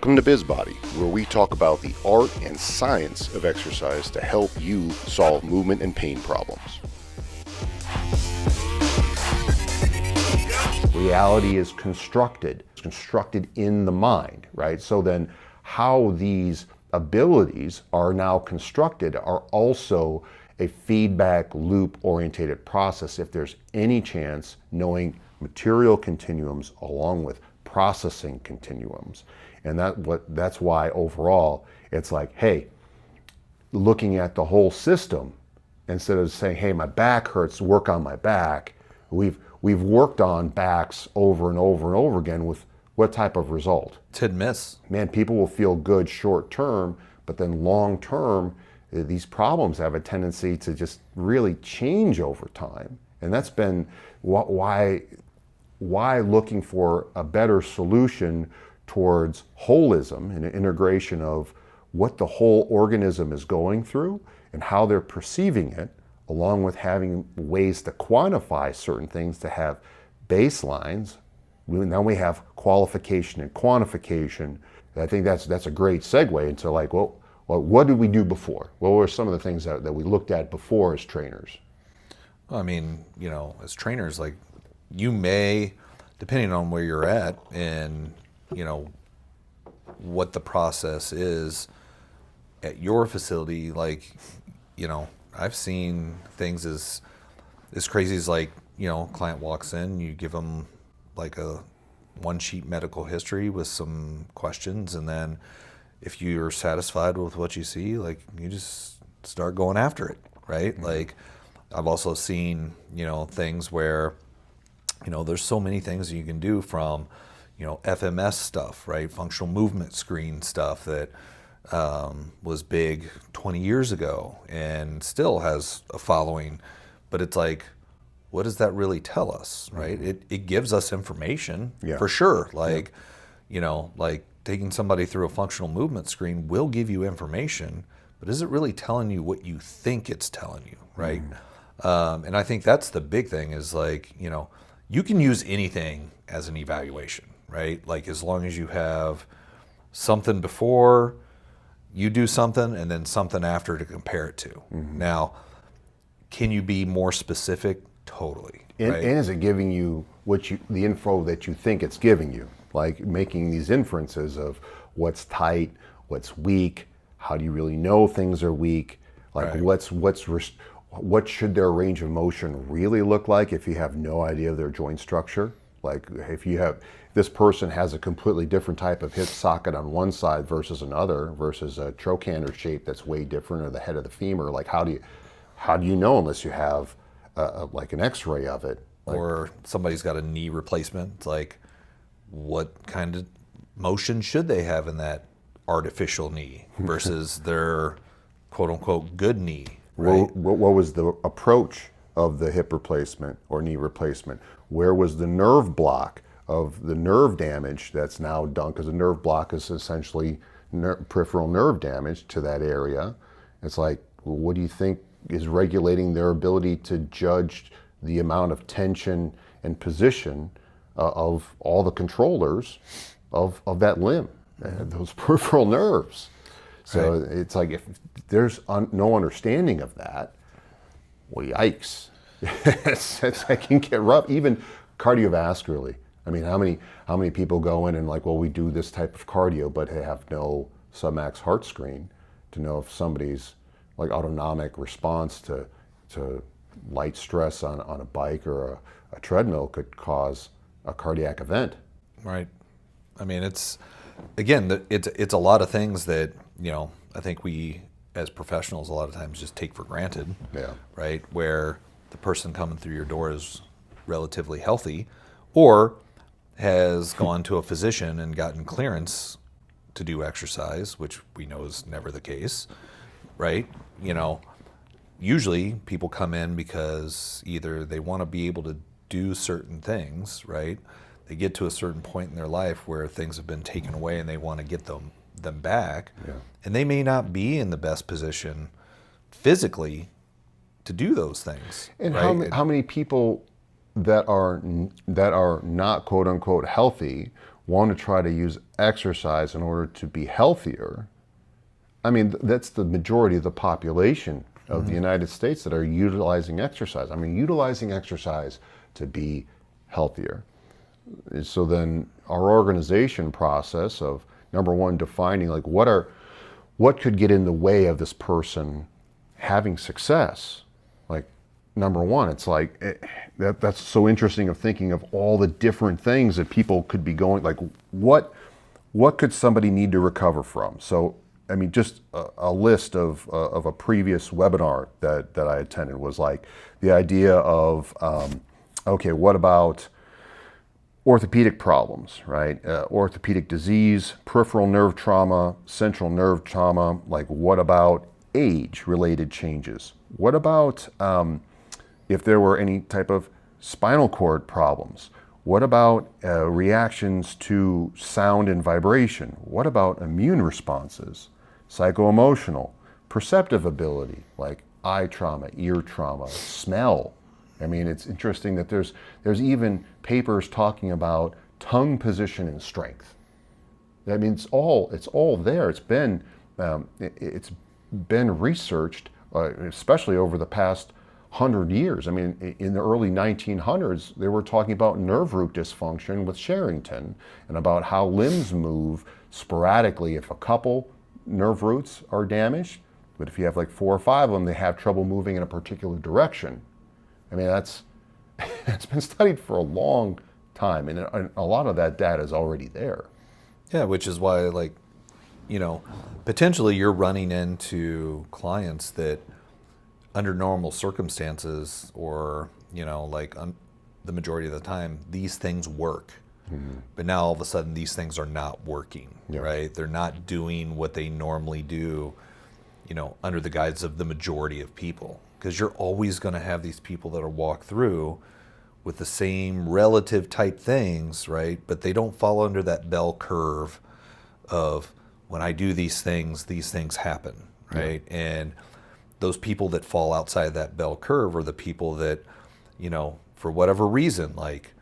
Welcome to BizBody, where we talk about the art and science of exercise to help you solve movement and pain problems. Reality is constructed. It's constructed in the mind, right? So then how these abilities are now constructed are also a feedback loop orientated process if there's any chance knowing material continuums along with processing continuums. And that's why overall it's like, hey, looking at the whole system instead of saying, hey, my back hurts, work on my back. We've worked on backs over and over and over again with what type of result? It's hit and miss. Man, people will feel good short term, but then long term, these problems have a tendency to just really change over time. And that's been why looking for a better solution towards holism and an integration of what the whole organism is going through and how they're perceiving it, along with having ways to quantify certain things to have baselines. Now we have qualification and quantification. I think that's a great segue into like, well, what did we do before? What were some of the things that we looked at before as trainers? I mean, as trainers, like you may, depending on where you're at and, what the process is at your facility, like, I've seen things as crazy as like, client walks in, you give them like a one sheet medical history with some questions, and then if you're satisfied with what you see, like you just start going after it, right? Mm-hmm. Like I've also seen, things where, there's so many things you can do from, FMS stuff, right? Functional movement screen stuff that was big 20 years ago and still has a following, but it's like, what does that really tell us, right? Mm-hmm. It gives us information, for sure. Like, like taking somebody through a functional movement screen will give you information, but is it really telling you what you think it's telling you, right? Mm-hmm. And I think that's the big thing is like, you can use anything as an evaluation, right? Like as long as you have something before you do something and then something after to compare it to. Mm-hmm. Now, can you be more specific? Totally. And, right? and is it giving you the info that you think it's giving you? Like making these inferences of what's tight, what's weak, how do you really know things are weak? Like right. What should their range of motion really look like if you have no idea of their joint structure? Like if this person has a completely different type of hip socket on one side versus another, versus a trochanter shape that's way different, or the head of the femur, like how do you know unless you have like an x-ray of it? Or somebody's got a knee replacement. It's like, what kind of motion should they have in that artificial knee versus their quote unquote good knee? Right? What was the approach of the hip replacement or knee replacement? Where was the nerve block of the nerve damage that's now done? Because a nerve block is essentially peripheral nerve damage to that area. It's like, well, what do you think is regulating their ability to judge the amount of tension and position of all the controllers of that limb, those peripheral nerves? So right. It's like if there's no understanding of that, well, yikes. It can get rough, even cardiovascularly. I mean, how many people go in and like, well, we do this type of cardio, but have no submax heart screen to know if somebody's like autonomic response to light stress on a bike or a treadmill could cause a cardiac event. Right. I mean, it's a lot of things that, I think we as professionals a lot of times just take for granted. Yeah. Right. Where the person coming through your door is relatively healthy or has gone to a physician and gotten clearance to do exercise, which we know is never the case. Right? Usually people come in because either they want to be able to do certain things, right? They get to a certain point in their life where things have been taken away and they want to get them back. Yeah. And they may not be in the best position physically to do those things. And right? how many people that are not quote unquote healthy want to try to use exercise in order to be healthier, I mean, that's the majority of the population of the United States that are utilizing exercise. I mean, utilizing exercise to be healthier. So then our organization process of, number one, defining like what could get in the way of this person having success. Like, number one, it's like that's so interesting of thinking of all the different things that people could be going, like what could somebody need to recover from? So I mean, just a list of a previous webinar that I attended was like the idea of, okay, what about orthopedic problems, right? Orthopedic disease, peripheral nerve trauma, central nerve trauma. Like, what about age-related changes? What about if there were any type of spinal cord problems? What about reactions to sound and vibration? What about immune responses? Psycho-emotional, perceptive ability, like eye trauma, ear trauma, smell. I mean, it's interesting that there's even papers talking about tongue position and strength. I mean, it's all there. It's been researched, especially over the past 100 years. I mean, in the early 1900s, they were talking about nerve root dysfunction with Sherrington and about how limbs move sporadically if a couple nerve roots are damaged, but if you have like 4 or 5 of them, they have trouble moving in a particular direction. I mean, that's been studied for a long time, and a lot of that data is already there. Yeah, which is why, like, you know, potentially you're running into clients that under normal circumstances, or, you know, like the majority of the time, these things work. Mm-hmm. But now all of a sudden these things are not working, right? They're not doing what they normally do, you know, under the guise of the majority of people. Because you're always going to have these people that are walk through with the same relative type things, right? But they don't fall under that bell curve of when I do these things happen, right? Yeah. And those people that fall outside that bell curve are the people that, you know, for whatever reason, like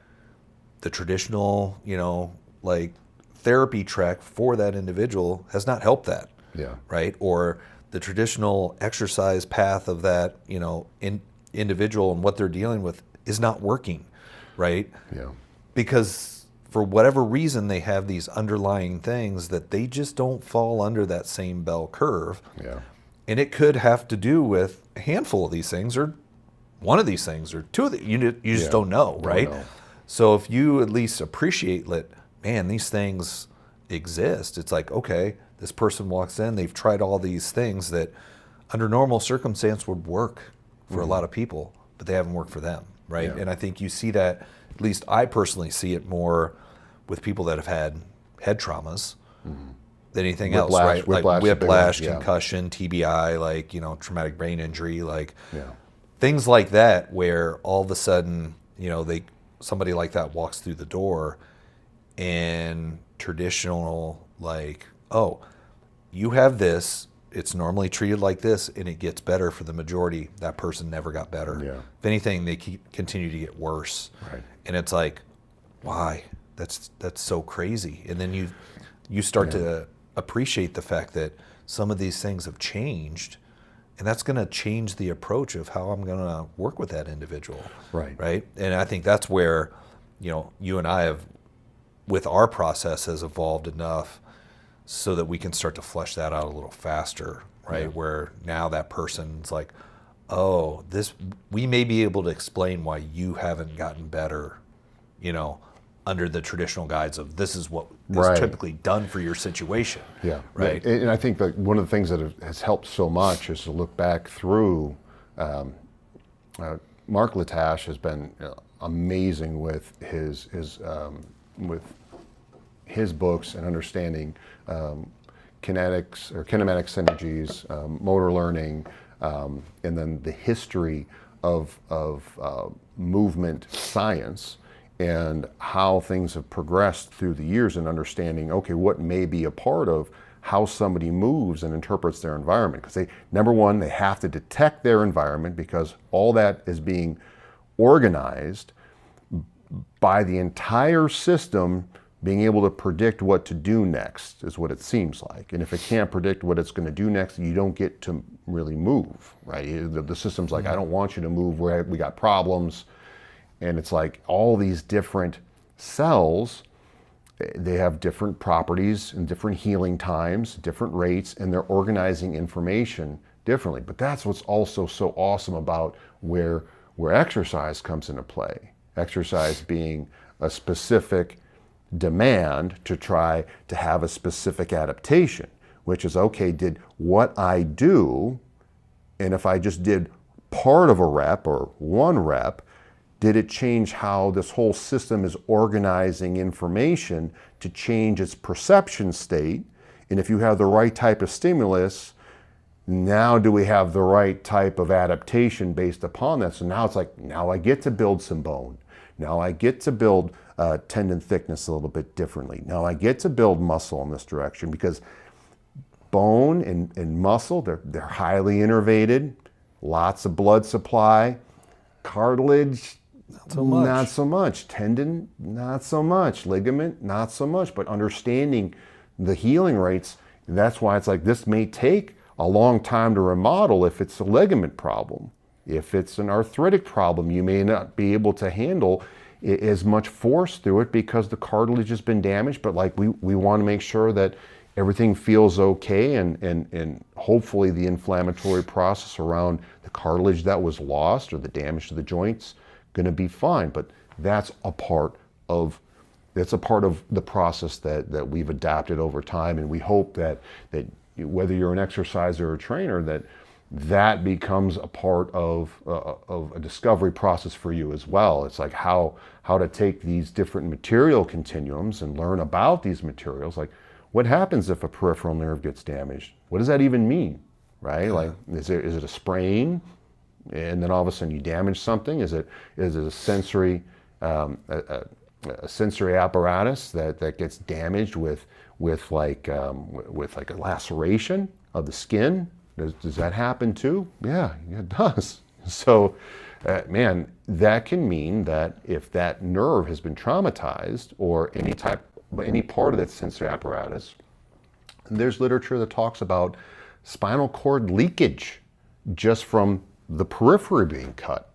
the traditional, you know, like therapy track for that individual has not helped that, right? Or the traditional exercise path of that, you know, individual and what they're dealing with is not working, right? Yeah. Because for whatever reason, they have these underlying things that they just don't fall under that same bell curve. Yeah. And it could have to do with a handful of these things, or one of these things, or two of the, you just don't know, right? Don't know. So if you at least appreciate that, man, these things exist. It's like, okay, this person walks in, they've tried all these things that under normal circumstance would work for a lot of people, but they haven't worked for them, right? Yeah. And I think you see that, at least I personally see it more with people that have had head traumas than anything else, right? Like whiplash, concussion, TBI, like, you know, traumatic brain injury, like things like that, where all of a sudden, you know, somebody like that walks through the door and traditional, like, oh, you have this, it's normally treated like this, and it gets better for the majority. That person never got better. Yeah. If anything, they continue to get worse. Right. And it's like, why? That's so crazy. And then you start to appreciate the fact that some of these things have changed, and that's going to change the approach of how I'm going to work with that individual. Right. And I think that's where, you know, you and I have, with our process, has evolved enough so that we can start to flesh that out a little faster, right? Yeah. Where now that person's like, oh, we may be able to explain why you haven't gotten better, you know, under the traditional guides of this is what is typically done for your situation. Yeah. Right. And I think that one of the things that has helped so much is to look back through, Mark Latache has been amazing with his books and understanding kinetics or kinematic synergies, motor learning, and then the history of movement science and how things have progressed through the years, and understanding, okay, what may be a part of how somebody moves and interprets their environment. Because number one, they have to detect their environment, because all that is being organized by the entire system being able to predict what to do next is what it seems like. And if it can't predict what it's going to do next, you don't get to really move, right? The system's like, I don't want you to move, we got problems. And it's like all these different cells, they have different properties and different healing times, different rates, and they're organizing information differently. But that's what's also so awesome about where exercise comes into play. Exercise being a specific demand to try to have a specific adaptation, which is, okay, did what I do, and if I just did part of a rep or one rep, did it change how this whole system is organizing information to change its perception state? And if you have the right type of stimulus, now do we have the right type of adaptation based upon that? So now it's like, now I get to build some bone. Now I get to build tendon thickness a little bit differently. Now I get to build muscle in this direction, because bone and muscle, they're highly innervated, lots of blood supply. Cartilage, not so much. Tendon, not so much. Ligament, not so much. But understanding the healing rates, that's why it's like this may take a long time to remodel if it's a ligament problem. If it's an arthritic problem, you may not be able to handle as much force through it because the cartilage has been damaged. But like we want to make sure that everything feels okay, and hopefully the inflammatory process around the cartilage that was lost or the damage to the joints going to be fine. But that's a part of the process that we've adapted over time, and we hope that whether you're an exerciser or a trainer, that becomes a part of a discovery process for you as well. It's like how to take these different material continuums and learn about these materials. Like, what happens if a peripheral nerve gets damaged? What does that even mean, right? Like, is it a sprain, and then all of a sudden you damage something? Is it a sensory a sensory apparatus that gets damaged with like a laceration of the skin? Does that happen too? Yeah, it does. So, man, that can mean that if that nerve has been traumatized, or any part of that sensory apparatus, there's literature that talks about spinal cord leakage just from the periphery being cut.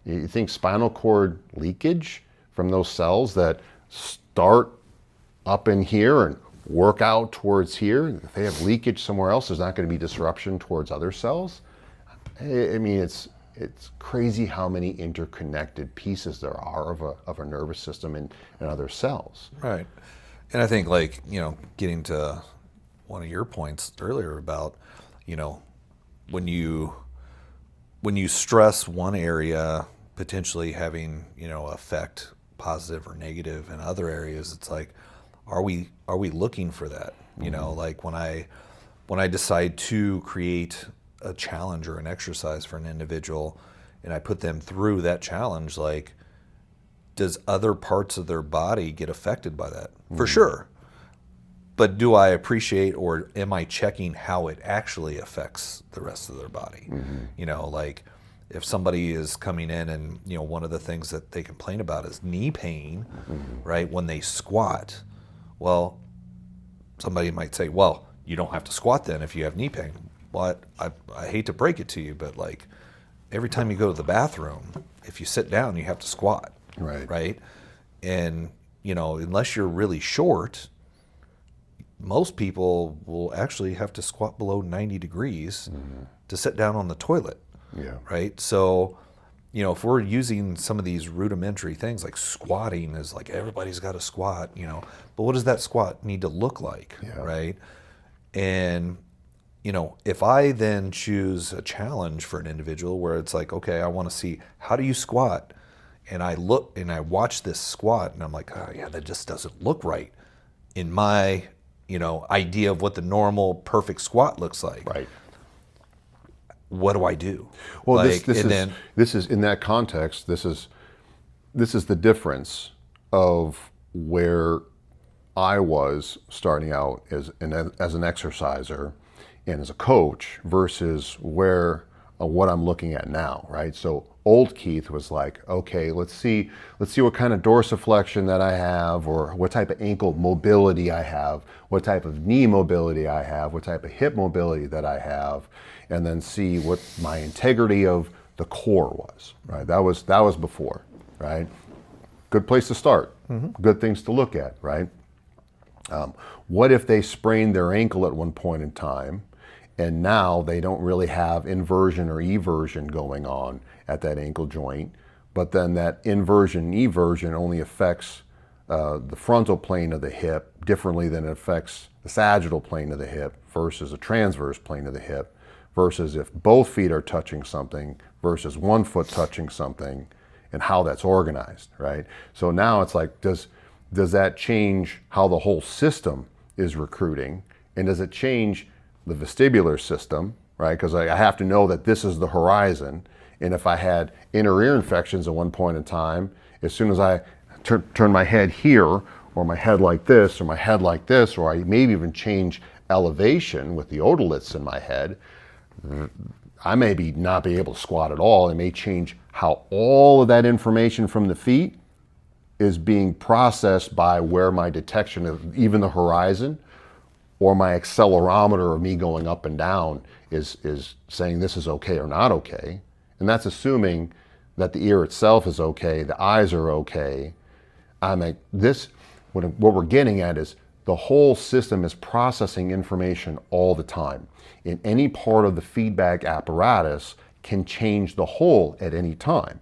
You think spinal cord leakage from those cells that start up in here and work out towards here, if they have leakage somewhere else, there's not going to be disruption towards other cells? I mean, it's crazy how many interconnected pieces there are of a nervous system and other cells. Right. And I think, like, getting to one of your points earlier about, when you stress one area potentially having, effect positive or negative in other areas, it's like, are we looking for that? Like when I decide to create a challenge or an exercise for an individual, and I put them through that challenge, like, does other parts of their body get affected by that? For sure. But do I appreciate, or am I checking how it actually affects the rest of their body? Like, if somebody is coming in and, one of the things that they complain about is knee pain, right, when they squat. Well, somebody might say, well, you don't have to squat then if you have knee pain. Well, I hate to break it to you, but like, every time you go to the bathroom, if you sit down, you have to squat. Right. And, unless you're really short, most people will actually have to squat below 90 degrees to sit down on the toilet. Yeah. Right. So, if we're using some of these rudimentary things, like squatting is like, everybody's got to squat, but what does that squat need to look like? Yeah. Right. And, if I then choose a challenge for an individual where it's like, okay, I want to see, how do you squat? And I look and I watch this squat and I'm like, oh yeah, that just doesn't look right in my, idea of what the normal perfect squat looks like. Right. What do I do? Well, like, this is in that context. This is the difference of where I was starting out as an exerciser and as a coach versus where what I'm looking at now, right? So old Keith was like, okay, let's see what kind of dorsiflexion that I have, or what type of ankle mobility I have, what type of knee mobility I have, what type of hip mobility that I have, and then see what my integrity of the core was, right? That was before, right? Good place to start. Good things to look at, right? What if they sprained their ankle at one point in time, and now they don't really have inversion or eversion going on at that ankle joint, but then that inversion and eversion only affects the frontal plane of the hip differently than it affects the sagittal plane of the hip versus a transverse plane of the hip, versus if both feet are touching something versus one foot touching something, and how that's organized, right? So now it's like, does that change how the whole system is recruiting? And does it change the vestibular system, right? Because I have to know that this is the horizon. And if I had inner ear infections at one point in time, as soon as I turn my head here, or my head like this, or my head like this, or I maybe even change elevation with the otoliths in my head, I may not be able to squat at all. It may change how all of that information from the feet is being processed by where my detection of even the horizon, or my accelerometer of me going up and down is saying this is okay or not okay. And that's assuming that the ear itself is okay, the eyes are okay. What we're getting at is the whole system is processing information all the time. And any part of the feedback apparatus can change the whole at any time.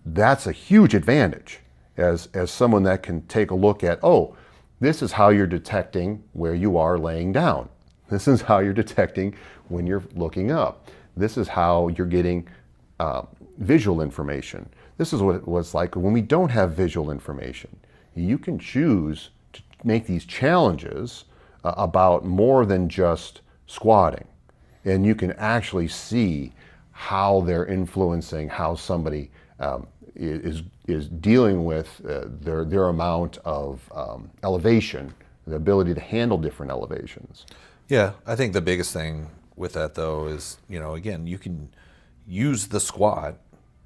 That's a huge advantage as someone that can take a look at, oh, this is how you're detecting where you are laying down. This is how you're detecting when you're looking up. This is how you're getting visual information. This is what it was like when we don't have visual information. You can choose to make these challenges about more than just squatting. And you can actually see how they're influencing how somebody is dealing with their amount of elevation, the ability to handle different elevations. Yeah, I think the biggest thing with that though is, again, you can use the squat,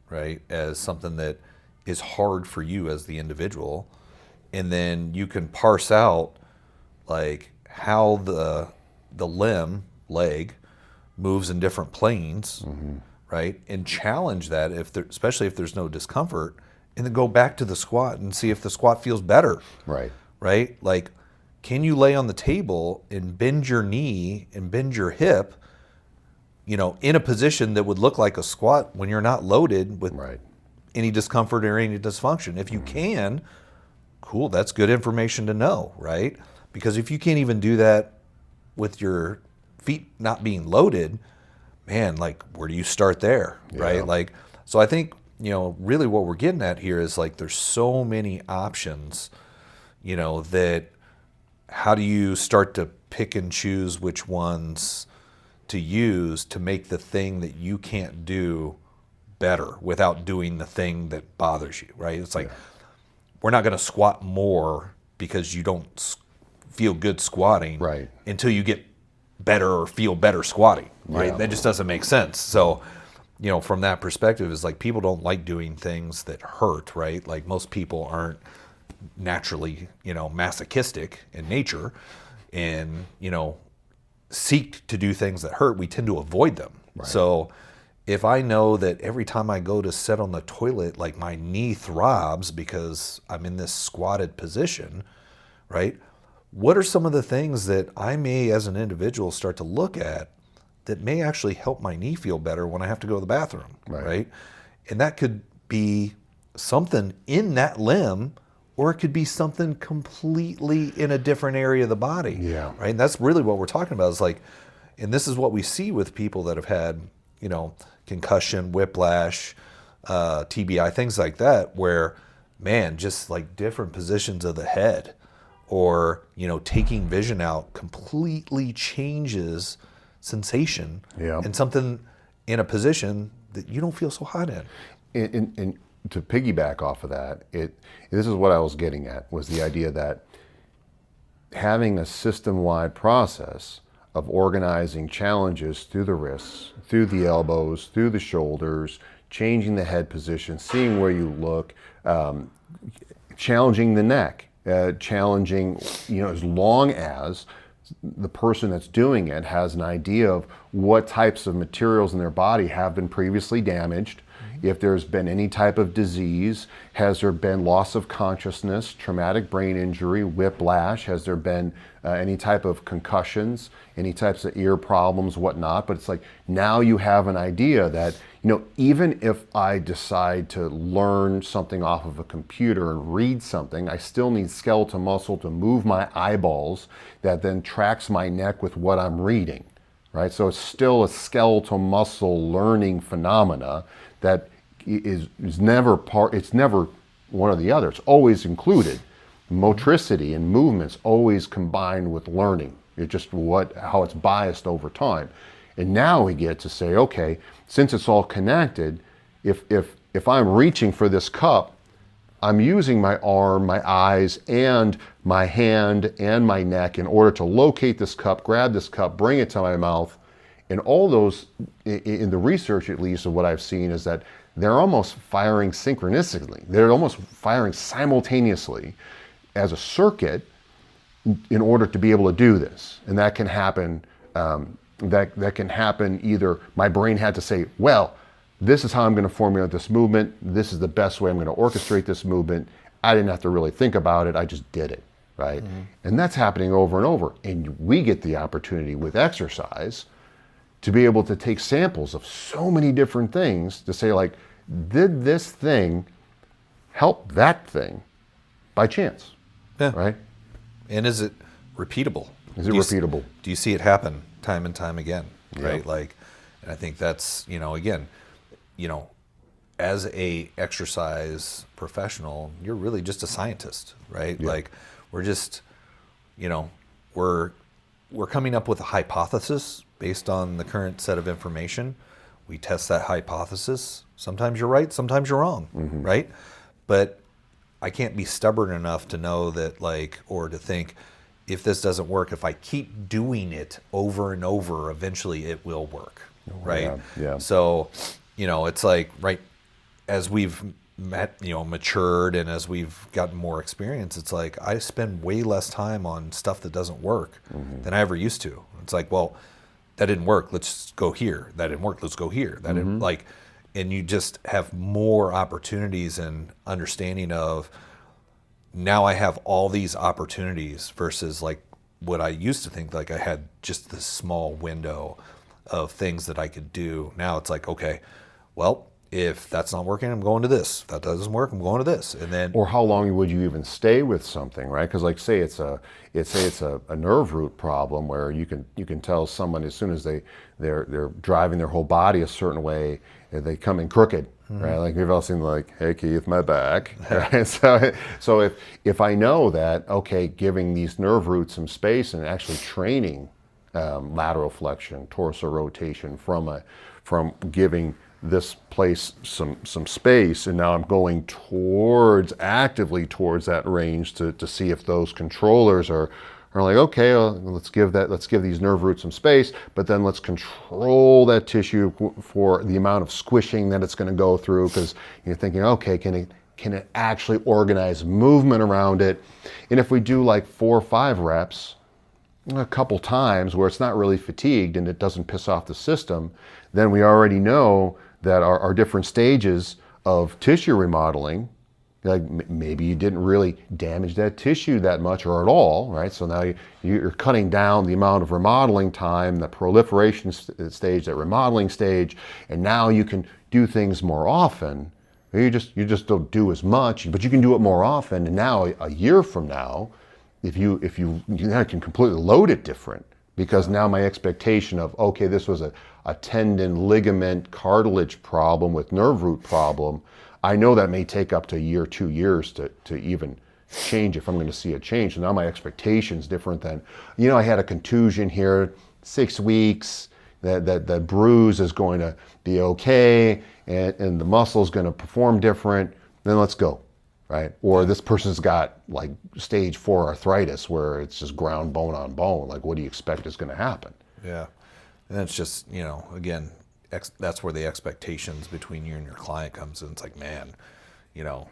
right, as something that is hard for you as the individual, and then you can parse out like how the leg moves in different planes, right, and challenge that especially if there's no discomfort, and then go back to the squat and see if the squat feels better. Right? Like, can you lay on the table and bend your knee and bend your hip, in a position that would look like a squat when you're not loaded with any discomfort or any dysfunction? If you can, cool, that's good information to know, right? Because if you can't even do that with your feet not being loaded, man, like, where do you start there, right? Like, so I think, really what we're getting at here is like, there's so many options, that how do you start to pick and choose which ones to use to make the thing that you can't do better without doing the thing that bothers you, right? It's like, we're not going to squat more because you don't feel good squatting until you get better or feel better squatting, right? That just doesn't make sense. So, from that perspective, is like, people don't like doing things that hurt, right? Like, most people aren't naturally, masochistic in nature, and, seek to do things that hurt. We tend to avoid them. So if I know that every time I go to sit on the toilet, like, my knee throbs because I'm in this squatted position, right? What are some of the things that I may, as an individual, start to look at that may actually help my knee feel better when I have to go to the bathroom, right? And that could be something in that limb, or it could be something completely in a different area of the body, right? And that's really what we're talking about, is like, and this is what we see with people that have had, concussion, whiplash, TBI, things like that, where, man, just like different positions of the head, or, taking vision out completely changes sensation and something in a position that you don't feel so hot in. And to piggyback off of that, this is what I was getting at, was the idea that having a system-wide process of organizing challenges through the wrists, through the elbows, through the shoulders, changing the head position, seeing where you look, challenging the neck, challenging, as long as the person that's doing it has an idea of what types of materials in their body have been previously damaged, if there's been any type of disease, has there been loss of consciousness, traumatic brain injury, whiplash, has there been any type of concussions, any types of ear problems, whatnot. But it's like, now you have an idea that, even if I decide to learn something off of a computer and read something, I still need skeletal muscle to move my eyeballs that then tracks my neck with what I'm reading, right? So it's still a skeletal muscle learning phenomena that is never it's never one or the other. It's always included. Motricity and movements always combined with learning. It's just how it's biased over time. And now we get to say, okay, since it's all connected, if I'm reaching for this cup, I'm using my arm, my eyes, and my hand and my neck in order to locate this cup, grab this cup, bring it to my mouth. And all those, in the research at least of what I've seen, is that they're almost firing synchronistically. They're almost firing simultaneously as a circuit in order to be able to do this. And that can happen, that can happen either my brain had to say, well, this is how I'm going to formulate this movement. This is the best way I'm going to orchestrate this movement. I didn't have to really think about it. I just did it, right? Mm-hmm. And that's happening over and over. And we get the opportunity with exercise to be able to take samples of so many different things to say, like, did this thing help that thing by chance? Yeah. Right? And is it repeatable? Is it repeatable? Do you see it happen time and time again? Right? Yep. Like, and I think that's, again, as a exercise professional, you're really just a scientist, right? Yeah. Like, we're just, we're coming up with a hypothesis based on the current set of information. We test that hypothesis. Sometimes you're right, sometimes you're wrong, mm-hmm. right? But I can't be stubborn enough to know that, or to think, if this doesn't work, if I keep doing it over and over, eventually it will work, right? Yeah. So, it's like, right, as we've matured and as we've gotten more experience, it's like I spend way less time on stuff that doesn't work mm-hmm. than I ever used to. It's like, well, that didn't work, let's go here. That didn't work, let's go here. That mm-hmm. didn't, and you just have more opportunities and understanding of, now I have all these opportunities versus what I used to think, I had just this small window of things that I could do. Now it's like, okay, well, if that's not working, I'm going to this. If that doesn't work, I'm going to this. And then, or how long would you even stay with something, right? Because say it's a nerve root problem where you can tell someone as soon as they're driving their whole body a certain way, they come in crooked, mm-hmm. right? Like we've all seen, hey Keith, my back. Right? So if I know that, okay, giving these nerve roots some space and actually training lateral flexion, torso rotation from giving this place some space, and now I'm going actively towards that range to see if those controllers are like, okay, let's give these nerve roots some space, but then let's control that tissue for the amount of squishing that it's going to go through, because you're thinking, okay, can it actually organize movement around it? And if we do 4 or 5 reps a couple times where it's not really fatigued and it doesn't piss off the system, then we already know that our different stages of tissue remodeling, maybe you didn't really damage that tissue that much or at all, right? So now you're cutting down the amount of remodeling time, the proliferation stage, that remodeling stage, and now you can do things more often. You just don't do as much, but you can do it more often. And now a year from now, if you can completely load it different, because now my expectation of, okay, this was a tendon, ligament, cartilage problem with nerve root problem, I know that may take up to a year, 2 years to even change if I'm going to see a change. So now my expectation's different than, I had a contusion here, 6 weeks, that bruise is going to be okay, and the muscle's going to perform different, then let's go. right? Or this person's got like stage 4 arthritis where it's just ground bone on bone. Like, what do you expect is going to happen? Yeah. And it's just, again, that's where the expectations between you and your client comes in. It's like, man, the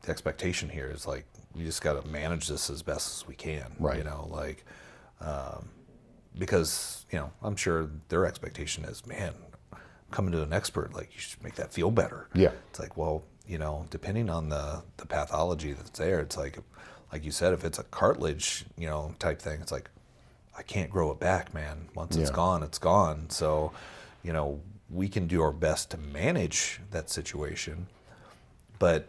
expectation here is like, we just got to manage this as best as we can, Right. Because, I'm sure their expectation is, man, coming to an expert, like, you should make that feel better. Yeah. It's like, well, depending on the pathology that's there, it's like you said, if it's a cartilage, type thing, it's like, I can't grow it back, man. Once it's Yeah. gone, it's gone. So, we can do our best to manage that situation, but,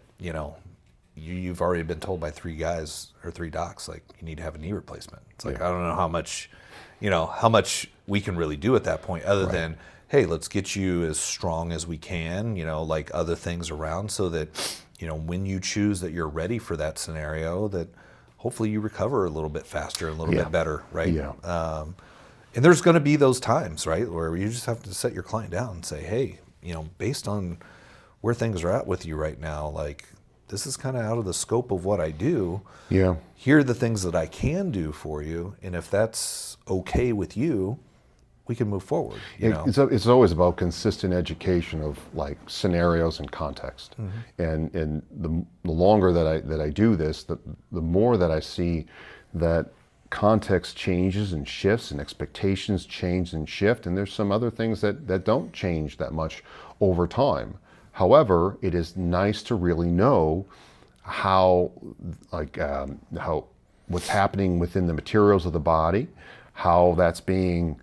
you've already been told by 3 guys or 3 docs, like, you need to have a knee replacement. It's like, Yeah. I don't know how much we can really do at that point other than, hey, let's get you as strong as we can, like other things around so that, when you choose that you're ready for that scenario, that hopefully you recover a little bit faster, a little Yeah. bit better, right? Yeah. And there's going to be those times, right, where you just have to set your client down and say, hey, based on where things are at with you right now, like, this is kind of out of the scope of what I do. Yeah. Here are the things that I can do for you. And if that's okay with you, we can move forward. It's always about consistent education of like scenarios and context. And the longer that I do this, the more that I see that context changes and shifts and expectations change and shift. And there's some other things that don't change that much over time. However, it is nice to really know how what's happening within the materials of the body, how that's being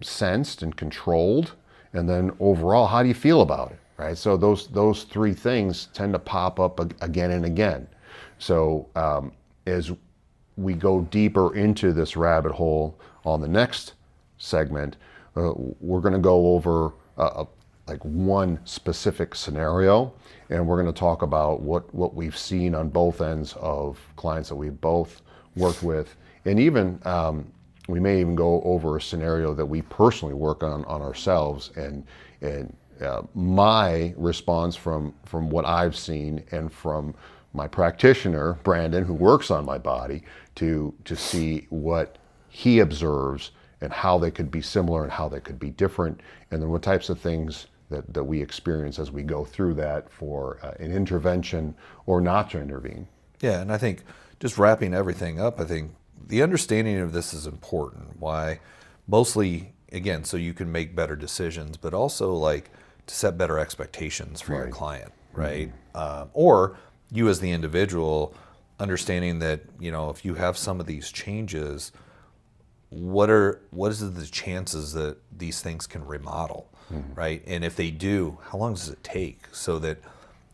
sensed and controlled, and then overall, how do you feel about it, right? So those 3 things tend to pop up again and again. So as we go deeper into this rabbit hole on the next segment, we're going to go over like one specific scenario, and we're going to talk about what we've seen on both ends of clients that we've both worked with, and even we may even go over a scenario that we personally work on ourselves, and my response from what I've seen and from my practitioner Brandon, who works on my body, to see what he observes and how they could be similar and how they could be different, and then what types of things that we experience as we go through that for an intervention or not to intervene. Yeah, and I think just wrapping everything up, I think the understanding of this is important. Why? Mostly, again, so you can make better decisions, but also like to set better expectations for your client, right? Or you as the individual, understanding that, if you have some of these changes, what is the chances that these things can remodel, right? And if they do, how long does it take so that,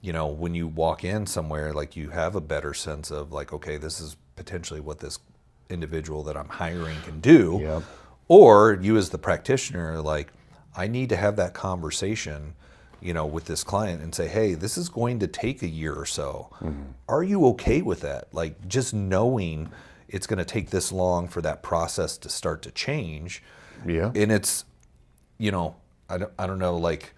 when you walk in somewhere, like, you have a better sense of like, okay, this is potentially what this individual that I'm hiring can do. Yep. Or you as the practitioner, like, I need to have that conversation, with this client and say, hey, this is going to take a year or so. Are you okay with that? Like, just knowing it's going to take this long for that process to start to change. Yeah. And it's, I don't know, like,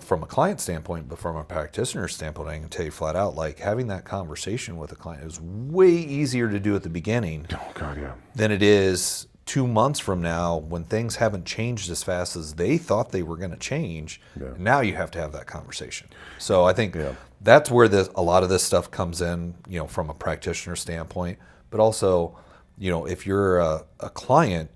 from a client standpoint, but from a practitioner standpoint, I can tell you flat out, like, having that conversation with a client is way easier to do at the beginning Oh God, yeah. than it is 2 months from now when things haven't changed as fast as they thought they were going to change. Yeah. Now you have to have that conversation. So I think Yeah. that's where a lot of this stuff comes in, from a practitioner standpoint, but also, if you're a client,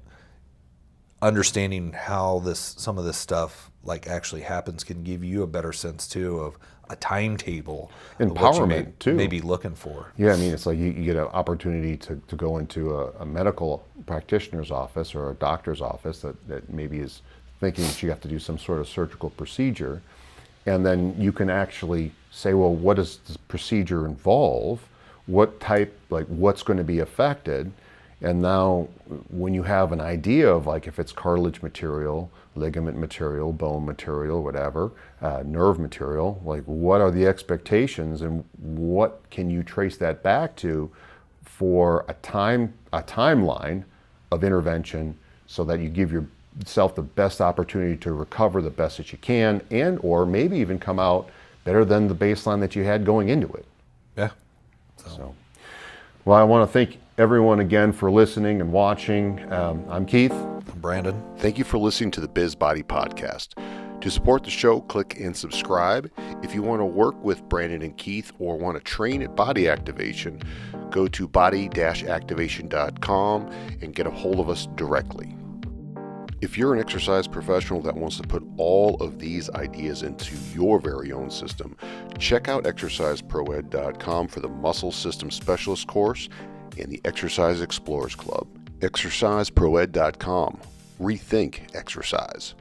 understanding how some of this stuff like actually happens can give you a better sense too of a timetable of what you Empowerment, too. may be looking for. Yeah, I mean, it's like you get an opportunity to go into a medical practitioner's office or a doctor's office that maybe is thinking that you have to do some sort of surgical procedure. And then you can actually say, well, what does this procedure involve? What type, like what's going to be affected? And now when you have an idea of like if it's cartilage material, ligament material, bone material, whatever, nerve material, like what are the expectations and what can you trace that back to for a timeline of intervention so that you give yourself the best opportunity to recover the best that you can, and or maybe even come out better than the baseline that you had going into it. Yeah. So, well, I want to thank everyone again for listening and watching. I'm Keith. I'm Brandon. Thank you for listening to the Biz Body Podcast. To support the show, click and subscribe. If you want to work with Brandon and Keith or want to train at body activation, go to body-activation.com and get a hold of us directly. If you're an exercise professional that wants to put all of these ideas into your very own system, check out exerciseproed.com for the Muscle System Specialist course and the Exercise Explorers Club. Exerciseproed.com. Rethink exercise.